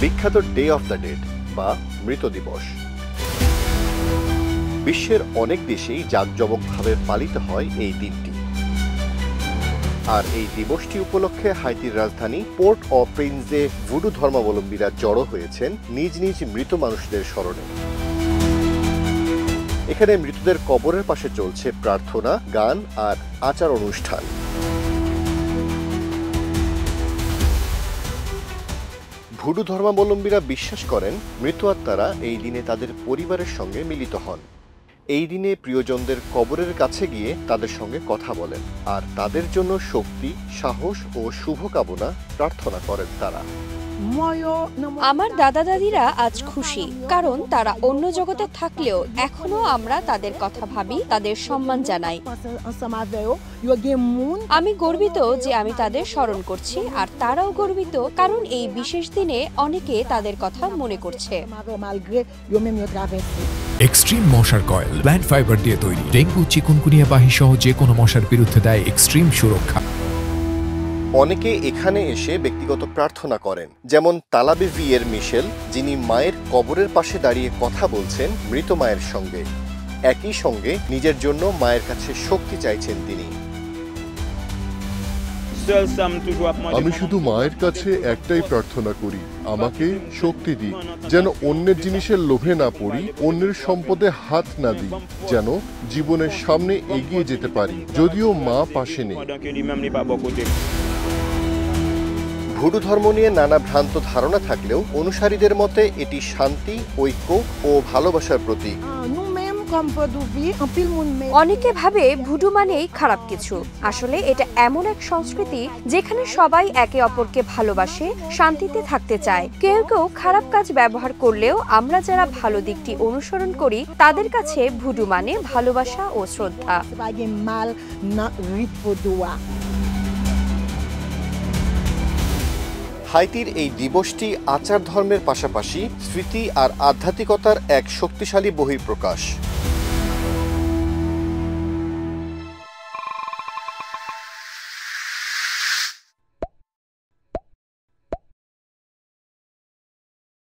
বিখ্যাত day of the dead বা মৃত দিবস। বিশ্বের অনেক দেশেই জাঁকজমকভাবে পালিত হয় এই দিনটি। আর এই দিবসটি উপলক্ষে হাইতির রাজধানী পোর্ট অ প্রিন্সে ভুডু ধর্মাবলম্বীরা জড়ো হয়েছেন নিজ নিজ মৃত মানুষদের স্মরণে। এখানে মৃতদের কবরের পাশে চলছে প্রার্থনা, গান আর আচার অনুষ্ঠান। ভুডু ধর্মাবলম্বীরা বিশ্বাস করেন মৃত আত্মারা এই দিনে তাদের পরিবারের সঙ্গে মিলিত হন। এই দিনে প্রিয়জনদের কবরের কাছে গিয়ে তাদের সঙ্গে কথা বলেন আর তাদের জন্য শক্তি, সাহস ও শুভকামনা প্রার্থনা করেন তারা। আমার দাদা দাদিরা আজ খুশি, কারণ তারা অন্য জগতে থাকলেও এখনো আমরা তাদের কথা ভাবি, তাদের সম্মান জানাই। আমি গর্বিত যে আমি তাদের স্মরণ করছি, আর তারাও গর্বিত কারণ এই বিশেষ দিনে অনেকে তাদের কথা মনে করছে। এক্সট্রিম মশার কয়েল প্ল্যান্ট ফাইবার দিয়ে তৈরি, ডেঙ্গু, চিকুনগুনিয়া বাহি সহ যে কোনো মশার বিরুদ্ধে দেয় এক্সট্রিম সুরক্ষা। অনেকে এখানে এসে ব্যক্তিগত প্রার্থনা করেন, যেমন তালাবে ভিয়ের মিশেল, যিনি মায়ের কবরের পাশে দাঁড়িয়ে কথা বলছেন মৃত মায়ের সঙ্গে। একই সঙ্গে নিজের জন্য মায়ের কাছে শক্তি চাইছেন তিনি। আমি শুধু মায়ের কাছে একটাই প্রার্থনা করি, আমাকে শক্তি দিই, যেন অন্যের জিনিসের লোভে না পড়ি, অন্যের সম্পদে হাত না দিই, যেন জীবনের সামনে এগিয়ে যেতে পারি, যদিও মা পাশে নেই। ভুডু ধর্ম নিয়ে নানা ভ্রান্ত ধারণা থাকলেও অনুসারীদের মতে এটি শান্তি, ঐক্য ও ভালোবাসার প্রতীক। অনেকে ভাবে ভুডু মানেই খারাপ কিছু। আসলে এটা এমন এক সংস্কৃতি যেখানে সবাই একে অপরকে ভালোবাসে, শান্তিতে থাকতে চায়। কেউ কেউ খারাপ কাজ ব্যবহার করলেও আমরা যারা ভালো দিকটি অনুসরণ করি তাদের কাছে ভুডু মানে ভালোবাসা ও শ্রদ্ধা। হাইতির এই দিবসটি আচার ধর্মের পাশাপাশি স্মৃতি আর আধ্যাত্মিকতার এক শক্তিশালী বহিঃপ্রকাশ।